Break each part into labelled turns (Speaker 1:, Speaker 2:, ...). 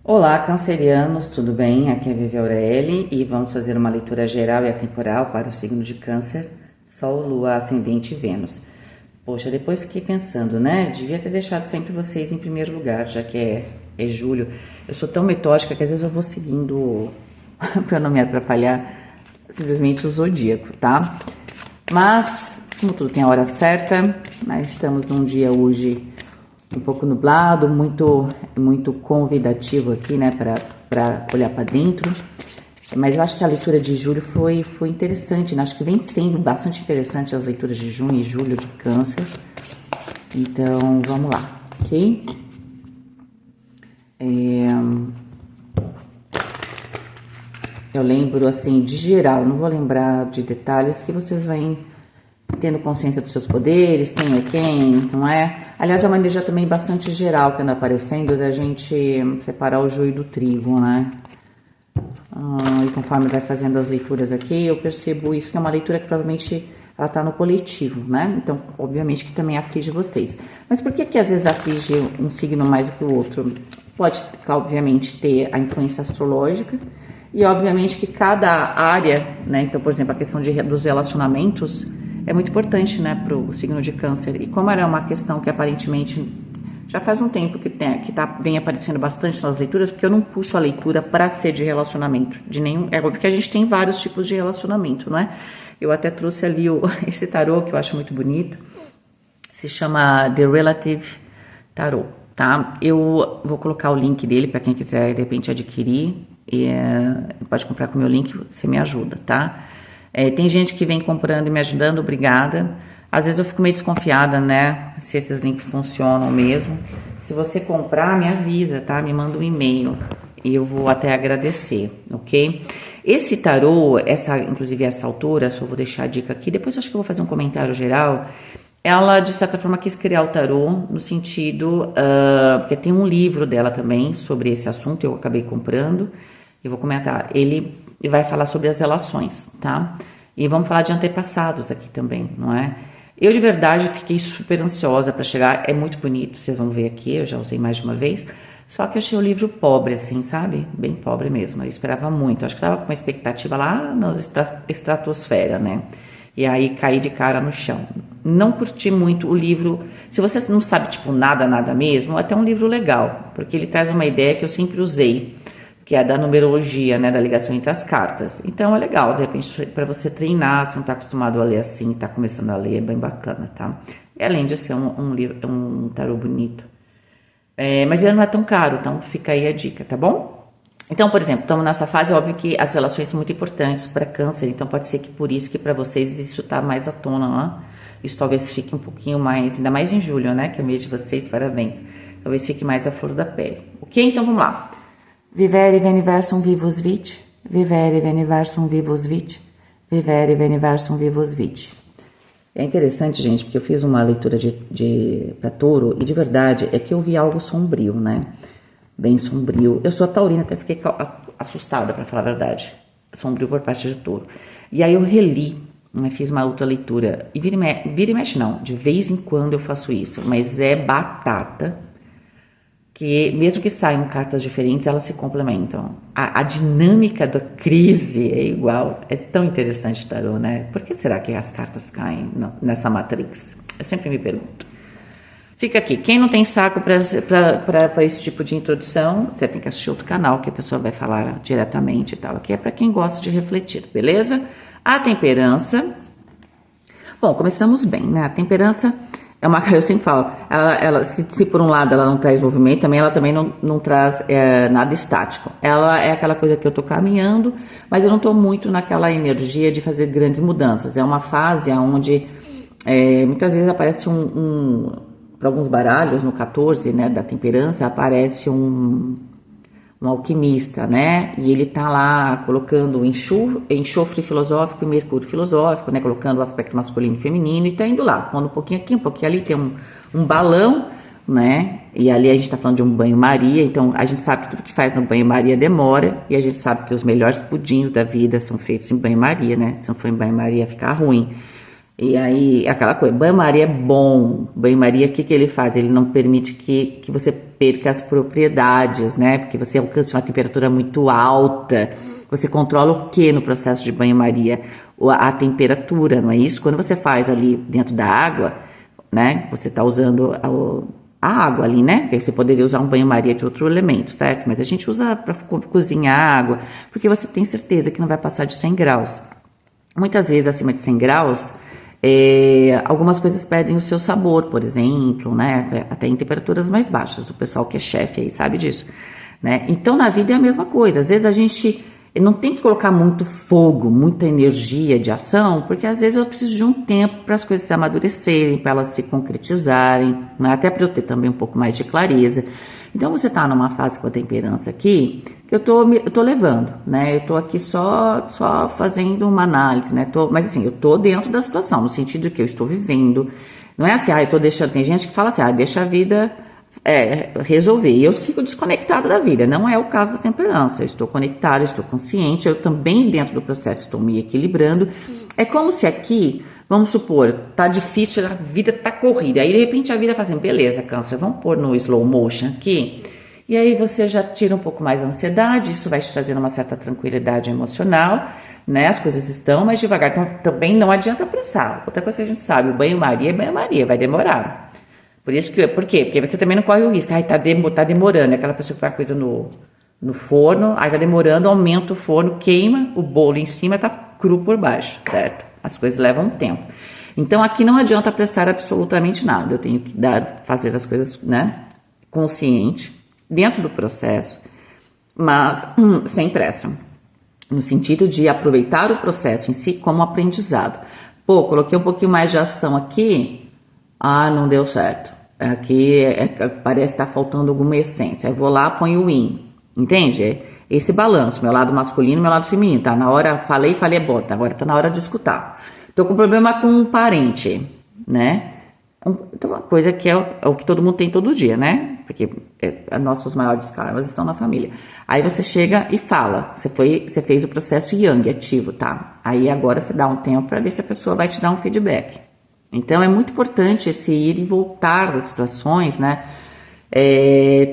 Speaker 1: Olá, cancerianos, tudo bem? Aqui é Vivi Aureli e vamos fazer uma leitura geral e atemporal para o signo de Câncer, Sol, Lua, Ascendente e Vênus. Poxa, depois fiquei pensando, né? Devia ter deixado sempre vocês em primeiro lugar, já que é julho. Eu sou tão metódica que às vezes eu vou seguindo, para não me atrapalhar, simplesmente o zodíaco, tá? Mas, como tudo tem a hora certa, nós estamos num dia hoje um pouco nublado, muito convidativo aqui, né, para olhar para dentro. Mas eu acho que a leitura de julho foi interessante, né? Acho que vem sendo bastante interessante as leituras de junho e julho de Câncer. Então, vamos lá, ok? Eu lembro, assim, de geral, não vou lembrar de detalhes, que vocês vão tendo consciência dos seus poderes, quem é quem, não é? Aliás, é uma energia também bastante geral que anda aparecendo, da gente separar o joio do trigo, né? E conforme vai fazendo as leituras aqui, eu percebo isso, que é uma leitura que provavelmente ela tá no coletivo, né? Então, obviamente que também aflige vocês. Mas por que às vezes aflige um signo mais do que o outro? Pode, obviamente, ter a influência astrológica e, obviamente, que cada área, né? Então, por exemplo, a questão dos relacionamentos é muito importante, né, para o signo de Câncer. E como ela é uma questão que aparentemente já faz um tempo que vem aparecendo bastante nas leituras, porque eu não puxo a leitura para ser de relacionamento, de nenhum. É óbvio que a gente tem vários tipos de relacionamento, não é? Eu até trouxe ali esse tarô que eu acho muito bonito, se chama The Relative Tarot, tá? Eu vou colocar o link dele para quem quiser de repente adquirir, pode comprar com o meu link, você me ajuda, tá? Tem gente que vem comprando e me ajudando, obrigada. Às vezes eu fico meio desconfiada, né? Se esses links funcionam mesmo. Se você comprar, me avisa, tá? Me manda um e-mail e eu vou até agradecer, ok? Esse tarô, inclusive essa autora, só vou deixar a dica aqui, depois eu acho que eu vou fazer um comentário geral. Ela, de certa forma, quis criar o tarô no sentido... porque tem um livro dela também sobre esse assunto, eu acabei comprando. Eu vou comentar. Ele vai falar sobre as relações, tá? E vamos falar de antepassados aqui também, não é? Eu, de verdade, fiquei super ansiosa para chegar. É muito bonito, vocês vão ver aqui, eu já usei mais de uma vez. Só que eu achei o livro pobre, assim, sabe? Bem pobre mesmo. Eu esperava muito. Acho que tava com uma expectativa lá na estratosfera, né? E aí caí de cara no chão. Não curti muito o livro. Se você não sabe, tipo, nada mesmo, é até um livro legal. Porque ele traz uma ideia que eu sempre usei, que é da numerologia, né, da ligação entre as cartas. Então é legal, de repente, para você treinar, se não está acostumado a ler assim, está começando a ler, é bem bacana, tá? E além de ser um tarô bonito. Mas ele não é tão caro, então fica aí a dica, tá bom? Então, por exemplo, estamos nessa fase, óbvio que as relações são muito importantes para Câncer, então pode ser que por isso que para vocês isso tá mais à tona, né? Isso talvez fique um pouquinho mais, ainda mais em julho, né, que é o mês de vocês, parabéns. Talvez fique mais à flor da pele, ok? Então vamos lá. Vivere veniversum vivus vit, vivere veniversum vivus vit, vivere veniversum vivus vit. É interessante, gente, porque eu fiz uma leitura para touro e de verdade é que eu vi algo sombrio, né? Bem sombrio. Eu sou taurina, até fiquei assustada, para falar a verdade. Sombrio por parte de touro. E aí eu reli, né, fiz uma outra leitura. E vira e mexe não, de vez em quando eu faço isso, mas é batata. Que mesmo que saiam cartas diferentes, elas se complementam. A dinâmica da crise é igual. É tão interessante o tarô, né? Por que será que as cartas caem nessa matrix? Eu sempre me pergunto. Fica aqui. Quem não tem saco para esse tipo de introdução, você tem que assistir outro canal que a pessoa vai falar diretamente e tal. Aqui é para quem gosta de refletir, beleza? A temperança. Bom, começamos bem, né? A temperança... eu sempre falo, se por um lado ela não traz movimento, ela também não traz nada estático. Ela é aquela coisa que eu tô caminhando, mas eu não tô muito naquela energia de fazer grandes mudanças. É uma fase onde muitas vezes aparece para alguns baralhos, no 14, né, da temperança, aparece um alquimista, né? E ele tá lá colocando enxofre filosófico e mercúrio filosófico, né? Colocando o aspecto masculino e feminino e tá indo lá, pondo um pouquinho aqui, um pouquinho ali, tem um balão, né? E ali a gente tá falando de um banho-maria, então a gente sabe que tudo que faz no banho-maria demora e a gente sabe que os melhores pudins da vida são feitos em banho-maria, né? Se não for em banho-maria fica ruim. E aí, aquela coisa, banho-maria é bom. Banho-maria, o que que ele faz? Ele não permite que você perca as propriedades, né? Porque você alcança uma temperatura muito alta. Você controla o que no processo de banho-maria? A temperatura, não é isso? Quando você faz ali dentro da água, né? Você está usando a água ali, né? Porque você poderia usar um banho-maria de outro elemento, certo? Mas a gente usa para cozinhar água, porque você tem certeza que não vai passar de 100 graus. Muitas vezes acima de 100 graus, algumas coisas perdem o seu sabor, por exemplo, né? Até em temperaturas mais baixas. O pessoal que é chefe aí sabe disso, né? Então na vida é a mesma coisa. Às vezes a gente não tem que colocar muito fogo, muita energia de ação, porque às vezes eu preciso de um tempo para as coisas se amadurecerem, para elas se concretizarem, né? Até para eu ter também um pouco mais de clareza. Então você está numa fase com a temperança aqui, que eu tô levando, né? Eu tô aqui só fazendo uma análise, né? Mas assim, eu tô dentro da situação, no sentido que eu estou vivendo. Não é assim, eu tô deixando. Tem gente que fala assim, deixa a vida resolver. E eu fico desconectado da vida. Não é o caso da temperança. Eu estou conectado, estou consciente. Eu também, dentro do processo, estou me equilibrando. É como se aqui, vamos supor, tá difícil, a vida tá corrida. Aí, de repente, a vida fala assim, beleza, Câncer, vamos pôr no slow motion aqui. E aí você já tira um pouco mais a ansiedade. Isso vai te trazendo uma certa tranquilidade emocional, né? As coisas estão mais devagar. Então, também não adianta apressar. Outra coisa que a gente sabe, o banho-maria é banho-maria, vai demorar. Por quê? Porque você também não corre o risco. Tá demorando. Aquela pessoa que faz coisa no forno, aí tá demorando, aumenta o forno, queima o bolo em cima, tá cru por baixo, certo? As coisas levam tempo. Então aqui não adianta apressar absolutamente nada. Eu tenho que fazer as coisas, né, consciente, dentro do processo, mas sem pressa. No sentido de aproveitar o processo em si como aprendizado. Pô, coloquei um pouquinho mais de ação aqui. Não deu certo. Aqui parece que tá faltando alguma essência. Eu vou lá, ponho o in. Entende? Esse balanço, meu lado masculino e meu lado feminino. Tá na hora, falei, bom, agora tá na hora de escutar. Tô com problema com um parente, né? Então, uma coisa que é o que todo mundo tem todo dia, né? Porque nossos maiores karmas estão na família. Aí você chega e fala, você fez o processo yang, ativo, tá? Aí agora você dá um tempo para ver se a pessoa vai te dar um feedback. Então é muito importante esse ir e voltar das situações, né?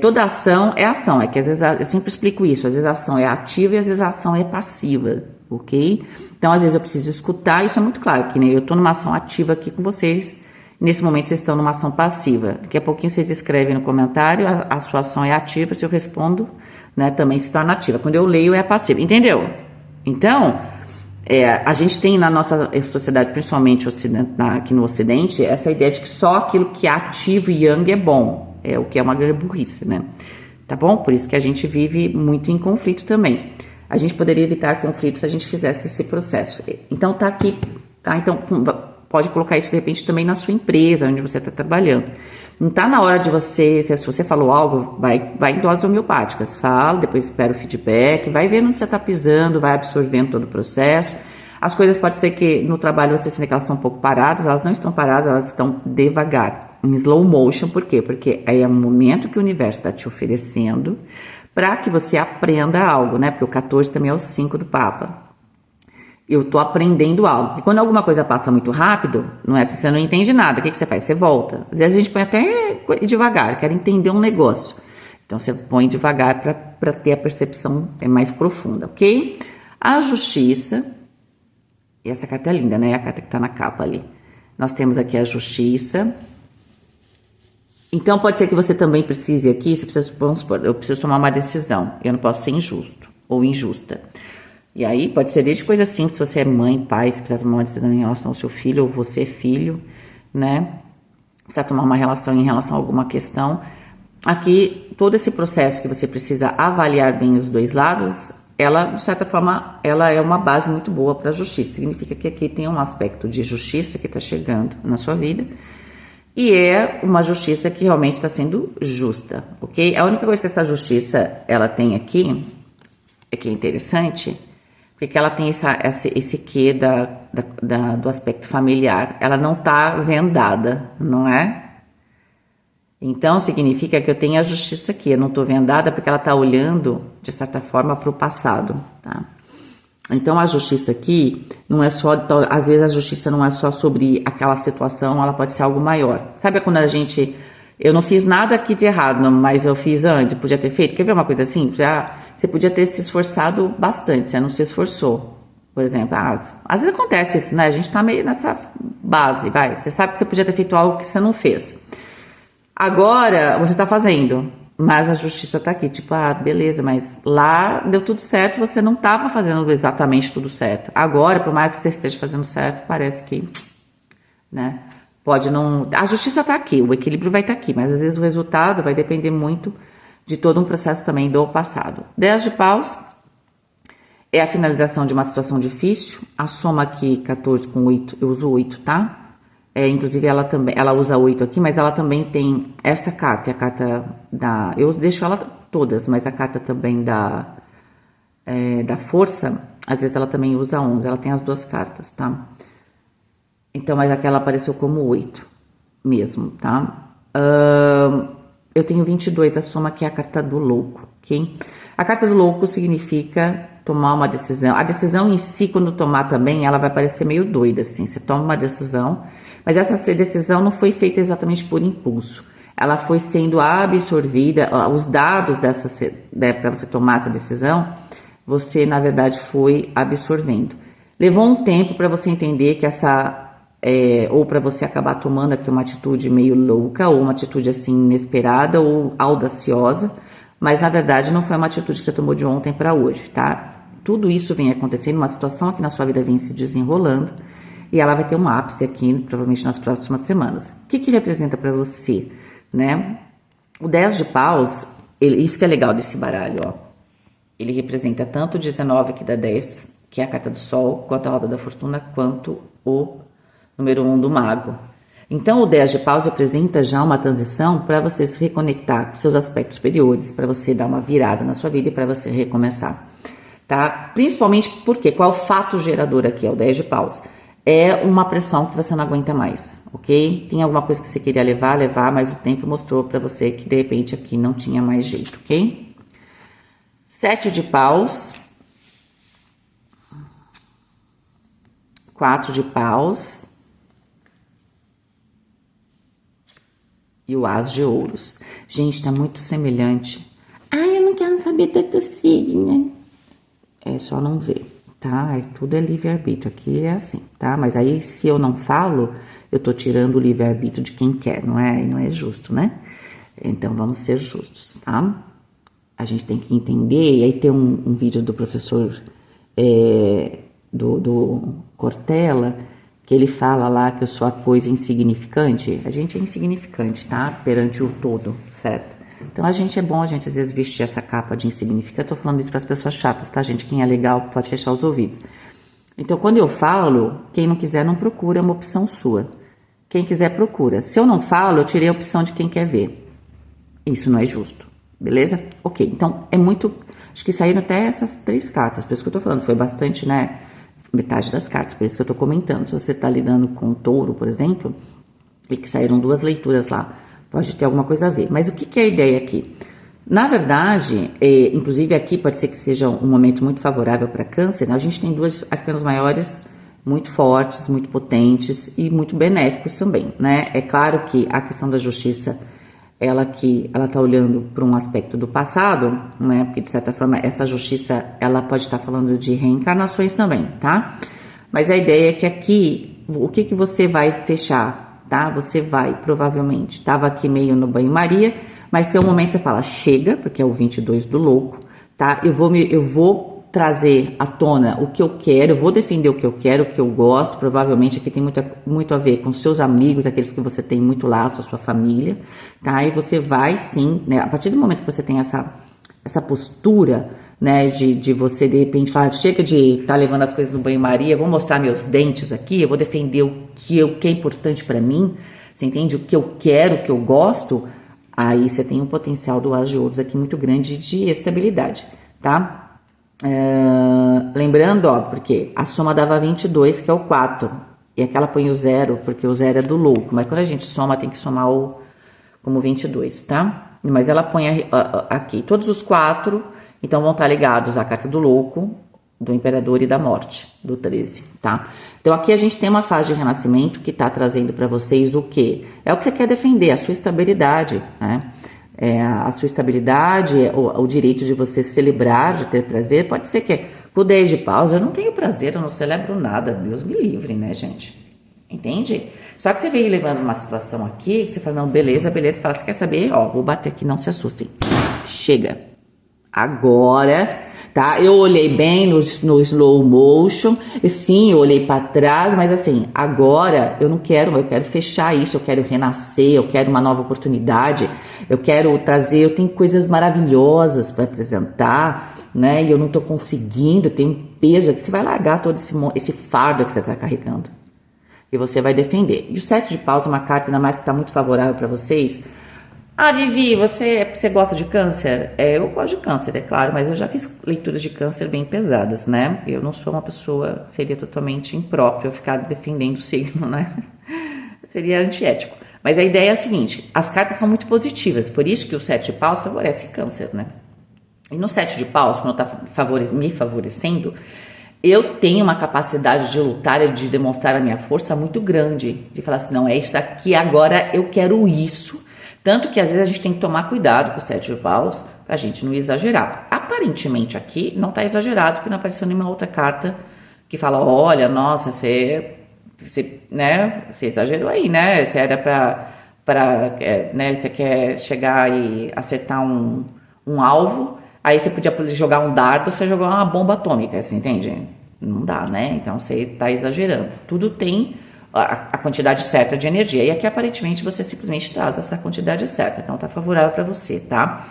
Speaker 1: Toda ação é ação, que às vezes eu sempre explico isso, às vezes a ação é ativa e às vezes a ação é passiva, ok? Então às vezes eu preciso escutar, isso é muito claro, que nem eu tô numa ação ativa aqui com vocês, nesse momento vocês estão numa ação passiva, daqui a pouquinho vocês escrevem no comentário, a sua ação é ativa, se eu respondo, né, também se torna ativa, quando eu leio é passiva, entendeu? Então, a gente tem na nossa sociedade, principalmente aqui no Ocidente, essa ideia de que só aquilo que é ativo e yang é bom, o que é uma grande burrice, né? Tá bom? Por isso que a gente vive muito em conflito também. A gente poderia evitar conflitos se a gente fizesse esse processo. Então tá aqui, tá? Então pode colocar isso de repente também na sua empresa, onde você está trabalhando. Não tá na hora de você, se você falou algo, vai em doses homeopáticas, fala, depois espera o feedback, vai vendo onde você está pisando, vai absorvendo todo o processo. As coisas pode ser que no trabalho você sinta que elas estão um pouco paradas, elas não estão paradas, elas estão devagar, em slow motion. Por quê? Porque é o momento que o universo está te oferecendo para que você aprenda algo, né? Porque o 14 também é o 5 do Papa. Eu tô aprendendo algo. E quando alguma coisa passa muito rápido, não é se você não entende nada, o que você faz? Você volta. Às vezes a gente põe até devagar, quer entender um negócio. Então você põe devagar para ter a percepção mais profunda, ok? A justiça, e essa carta é linda, né? A carta que tá na capa ali. Nós temos aqui a justiça. Então pode ser que você também precise aqui, vamos supor, eu preciso tomar uma decisão, eu não posso ser injusto ou injusta. E aí pode ser desde coisa simples, se você é mãe, pai, se precisa tomar uma decisão em relação ao seu filho, ou você é filho, né? Precisa tomar uma relação em relação a alguma questão. Aqui, todo esse processo que você precisa avaliar bem os dois lados, ela, de certa forma, ela é uma base muito boa para a justiça. Significa que aqui tem um aspecto de justiça que está chegando na sua vida, e é uma justiça que realmente está sendo justa, ok? A única coisa que essa justiça, ela tem aqui, que é interessante, porque ela tem esse quê do aspecto familiar. Ela não está vendada, não é? Então, significa que eu tenho a justiça aqui. Eu não estou vendada porque ela está olhando, de certa forma, para o passado, tá? Então, a justiça aqui não é só, às vezes a justiça não é só sobre aquela situação, ela pode ser algo maior. Sabe quando a gente, eu não fiz nada aqui de errado, mas eu fiz antes, podia ter feito? Quer ver uma coisa assim? Já, você podia ter se esforçado bastante, você não se esforçou. Por exemplo, às vezes acontece isso, né? A gente tá meio nessa base, vai. Você sabe que você podia ter feito algo que você não fez. Agora, você tá fazendo. Mas a justiça tá aqui, tipo, beleza, mas lá deu tudo certo, você não tava fazendo exatamente tudo certo. Agora, por mais que você esteja fazendo certo, parece que, né, pode não... A justiça tá aqui, o equilíbrio vai estar aqui, mas às vezes o resultado vai depender muito de todo um processo também do passado. 10 de paus é a finalização de uma situação difícil, a soma aqui, 14 com 8, eu uso 8, tá? Inclusive ela também, ela usa 8 aqui, mas ela também tem essa carta, a carta da, eu deixo ela todas, mas a carta também da força, às vezes ela também usa 11, ela tem as duas cartas, tá? Então, mas aquela apareceu como 8 mesmo, tá? Eu tenho 22, a soma que é a carta do louco, ok? A carta do louco significa tomar uma decisão. A decisão em si, quando tomar também, ela vai parecer meio doida, assim. Você toma uma decisão, mas essa decisão não foi feita exatamente por impulso. Ela foi sendo absorvida, os dados dessa, né, para você tomar essa decisão, você, na verdade, foi absorvendo. Levou um tempo para você entender que ou para você acabar tomando aqui uma atitude meio louca, ou uma atitude assim inesperada, ou audaciosa, mas na verdade não foi uma atitude que você tomou de ontem para hoje, tá? Tudo isso vem acontecendo, uma situação que na sua vida vem se desenrolando, e ela vai ter um ápice aqui, provavelmente nas próximas semanas. O que representa para você, né? O 10 de paus, isso que é legal desse baralho, ó. Ele representa tanto o 19 aqui da 10, que é a carta do sol, quanto a roda da fortuna, quanto o número 1 do mago. Então, o 10 de paus representa já uma transição para você se reconectar com seus aspectos superiores, para você dar uma virada na sua vida e para você recomeçar, tá? Principalmente porque, qual é o fato gerador aqui? É o 10 de paus. É uma pressão que você não aguenta mais, ok? Tem alguma coisa que você queria levar, mas o tempo mostrou para você que, de repente, aqui não tinha mais jeito, ok? 7 de paus. 4 de paus. E o as de ouros. Gente, tá muito semelhante. Eu não quero saber da tua signo. É só não ver, tá? Tudo é livre-arbítrio. Aqui é assim, tá? Mas aí, se eu não falo, eu tô tirando o livre-arbítrio de quem quer, não é? E não é justo, né? Então, vamos ser justos, tá? A gente tem que entender. E aí tem um vídeo do professor do Cortella, que ele fala lá que eu sou a coisa insignificante. A gente é insignificante, tá? Perante o todo, certo? Então, a gente é bom, a gente às vezes vestir essa capa de insignificante. Eu tô falando isso para as pessoas chatas, tá, gente? Quem é legal pode fechar os ouvidos. Então, quando eu falo, quem não quiser não procura, é uma opção sua. Quem quiser procura. Se eu não falo, eu tirei a opção de quem quer ver. Isso não é justo, beleza? Ok, então é muito... Acho que saíram até essas 3 cartas, por isso que eu tô falando, foi bastante, né? Metade das cartas, por isso que eu tô comentando. Se você tá lidando com touro, por exemplo, e que saíram 2 leituras lá, pode ter alguma coisa a ver. Mas o que é a ideia aqui? Na verdade, inclusive aqui pode ser que seja um momento muito favorável para câncer, né? A gente tem 2 arcanos maiores muito fortes, muito potentes e muito benéficos também, né? É claro que a questão da justiça, ela tá olhando para um aspecto do passado, né? Porque de certa forma essa justiça, ela pode estar falando de reencarnações também, tá? Mas a ideia é que aqui, o que você vai fechar, tá? Você vai, provavelmente, tava aqui meio no banho-maria, mas tem um momento que você fala, chega, porque é o 22 do louco, tá? Eu vou trazer à tona o que eu quero, eu vou defender o que eu quero, o que eu gosto, provavelmente aqui tem muito a ver com seus amigos, aqueles que você tem muito laço, a sua família, tá? E você vai sim, né? A partir do momento que você tem essa postura, né, de você de repente falar, chega de estar levando as coisas no banho-maria, vou mostrar meus dentes aqui, eu vou defender o que é importante para mim, você entende? O que eu quero, o que eu gosto, aí você tem um potencial do as de ouros aqui muito grande de estabilidade, tá? Lembrando, ó, porque a soma dava 22, que é o 4, e aqui ela põe o 0, porque o 0 é do louco, mas quando a gente soma, tem que somar como 22, tá? Mas ela põe aqui todos os 4, então vão estar ligados à carta do louco, do Imperador e da Morte, do 13, tá? Então aqui a gente tem uma fase de renascimento que tá trazendo para vocês o quê? É o que você quer defender, a sua estabilidade, né? A sua estabilidade, o direito de você celebrar, de ter prazer. Pode ser que com o 10 de paus eu não tenho prazer, eu não celebro nada, Deus me livre, né, gente? Entende? Só que você veio levando uma situação aqui, que você fala, não, beleza, beleza, fala, você quer saber? Ó, vou bater aqui, não se assustem. Chega. Agora, tá? Eu olhei bem no slow motion, e sim, eu olhei para trás, mas assim, agora eu não quero, eu quero fechar isso, eu quero renascer, eu quero uma nova oportunidade, eu quero trazer, eu tenho coisas maravilhosas para apresentar, né? E eu não tô conseguindo, eu tenho um peso aqui, você vai largar todo esse fardo que você tá carregando. E você vai defender. E o 7 de paus é uma carta, ainda mais que está muito favorável para vocês. Ah, Vivi, você gosta de câncer? Eu gosto de câncer, é claro, mas eu já fiz leituras de câncer bem pesadas, né? Eu não sou uma pessoa, seria totalmente impróprio eu ficar defendendo o signo, né? Seria antiético. Mas a ideia é a seguinte, as cartas são muito positivas, por isso que o 7 de paus favorece câncer, né? E no 7 de paus, quando está me favorecendo, eu tenho uma capacidade de lutar e de demonstrar a minha força muito grande. De falar assim, não, é isso aqui, agora eu quero isso. Tanto que às vezes a gente tem que tomar cuidado com o 7 de paus, pra gente não exagerar. Aparentemente aqui não tá exagerado, porque não apareceu nenhuma outra carta que fala, olha, nossa, você exagerou aí, né? Você era né, você quer chegar e acertar um alvo, aí você podia jogar um dardo, você jogou uma bomba atômica, você entende? Não dá, né? Então você tá exagerando. Tudo tem a quantidade certa de energia. E aqui aparentemente você simplesmente traz essa quantidade certa. Então tá favorável para você, tá?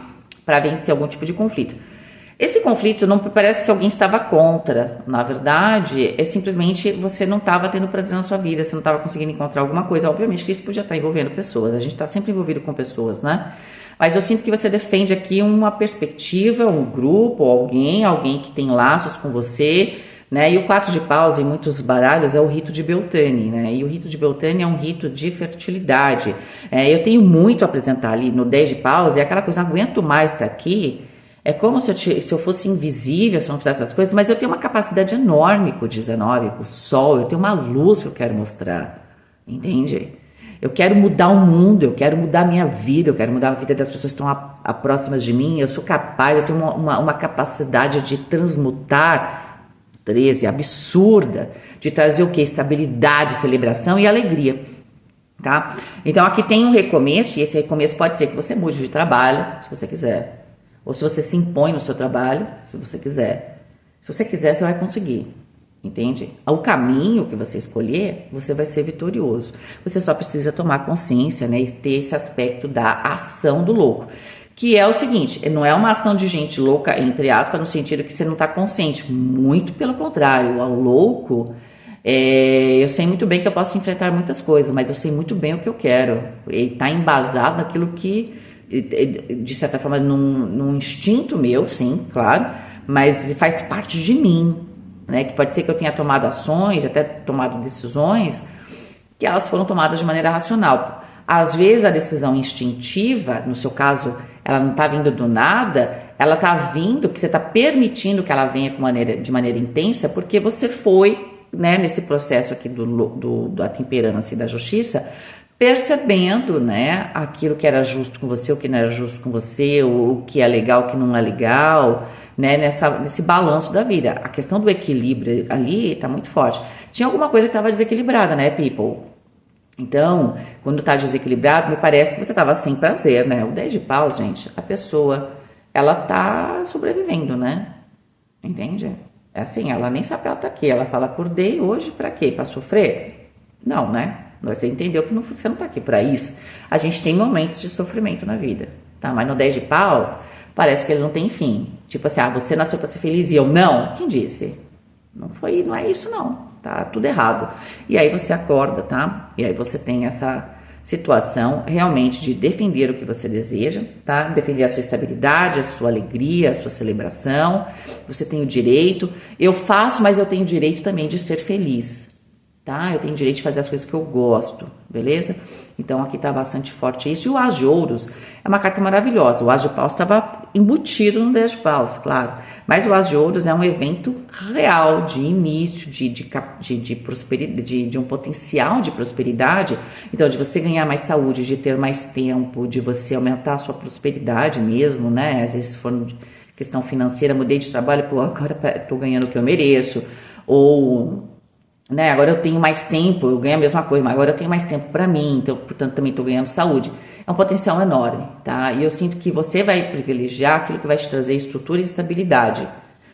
Speaker 1: Para vencer algum tipo de conflito. Esse conflito não parece que alguém estava contra. Na verdade, é simplesmente você não estava tendo prazer na sua vida, você não estava conseguindo encontrar alguma coisa. Obviamente que isso podia estar envolvendo pessoas. A gente está sempre envolvido com pessoas, né? Mas eu sinto que você defende aqui uma perspectiva, um grupo, alguém que tem laços com você, né? E o 4 de paus em muitos baralhos é o rito de Beltane, né? E o rito de Beltane é um rito de fertilidade. Eu tenho muito a apresentar ali no 10 de paus, e aquela coisa, não aguento mais estar aqui. É como se eu fosse invisível, se eu não fizesse essas coisas, mas eu tenho uma capacidade enorme com o 19, com o sol, eu tenho uma luz que eu quero mostrar, entende? Eu quero mudar o mundo, eu quero mudar a minha vida, eu quero mudar a vida das pessoas que estão próximas de mim, eu sou capaz, eu tenho uma capacidade de transmutar 13, absurda, de trazer o que? Estabilidade, celebração e alegria, tá? Então aqui tem um recomeço, e esse recomeço pode ser que você mude de trabalho, se você quiser, ou se você se impõe no seu trabalho, se você quiser. Se você quiser, você vai conseguir, entende? O caminho que você escolher, você vai ser vitorioso. Você só precisa tomar consciência, né, e ter esse aspecto da ação do louco. Que é o seguinte, não é uma ação de gente louca, entre aspas, no sentido que você não está consciente. Muito pelo contrário, o louco, eu sei muito bem que eu posso enfrentar muitas coisas, mas eu sei muito bem o que eu quero. Ele está embasado naquilo que, de certa forma, num instinto meu, sim, claro, mas faz parte de mim, né? Que pode ser que eu tenha tomado ações, até tomado decisões, que elas foram tomadas de maneira racional. Às vezes a decisão instintiva, no seu caso, ela não está vindo do nada, ela está vindo, que você está permitindo que ela venha de maneira intensa, porque você foi, né, nesse processo aqui da temperança e da justiça, percebendo, né, aquilo que era justo com você, o que não era justo com você, o que é legal, o que não é legal, né, nesse balanço da vida. A questão do equilíbrio ali está muito forte. Tinha alguma coisa que estava desequilibrada, né, people? Então, quando tá desequilibrado, me parece que você tava sem prazer, né? O 10 de paus, gente, a pessoa, ela tá sobrevivendo, né? Entende? É assim, ela nem sabe que ela tá aqui. Ela fala, acordei hoje pra quê? Pra sofrer? Não, né? Você entendeu que você não tá aqui pra isso. A gente tem momentos de sofrimento na vida, tá? Mas no 10 de paus, parece que ele não tem fim. Tipo assim, você nasceu pra ser feliz e eu não? Quem disse? Não é isso não. Tá tudo errado. E aí você acorda, tá? E aí você tem essa situação realmente de defender o que você deseja, tá? Defender a sua estabilidade, a sua alegria, a sua celebração. Você tem o direito. Eu faço, mas eu tenho o direito também de ser feliz, tá? Eu tenho o direito de fazer as coisas que eu gosto, beleza? Então aqui tá bastante forte isso. E o As de Ouros é uma carta maravilhosa. O As de Paus estava embutido no 10 de paus, claro. Mas o As de Ouros é um evento real, de início, de prosperidade, de um potencial de prosperidade. Então, de você ganhar mais saúde, de ter mais tempo, de você aumentar a sua prosperidade mesmo, né? Às vezes, se for questão financeira, mudei de trabalho, pô, agora tô ganhando o que eu mereço. Ou, né, agora eu tenho mais tempo, eu ganho a mesma coisa, mas agora eu tenho mais tempo para mim, então, portanto, também tô ganhando saúde. É um potencial enorme, tá? E eu sinto que você vai privilegiar aquilo que vai te trazer estrutura e estabilidade,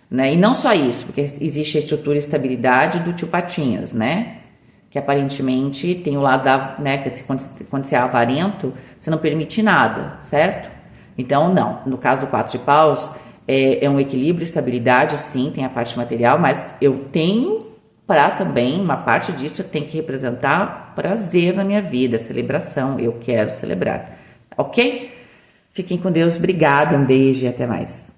Speaker 1: né? E não só isso, porque existe a estrutura e estabilidade do tio Patinhas, né? Que aparentemente tem o lado da, né? Que quando você é avarento, você não permite nada, certo? Então, não. No caso do 4 de paus, é um equilíbrio, estabilidade, sim, tem a parte material, mas eu tenho para também, uma parte disso tem que representar prazer na minha vida, celebração, eu quero celebrar, ok? Fiquem com Deus, obrigada, um beijo e até mais.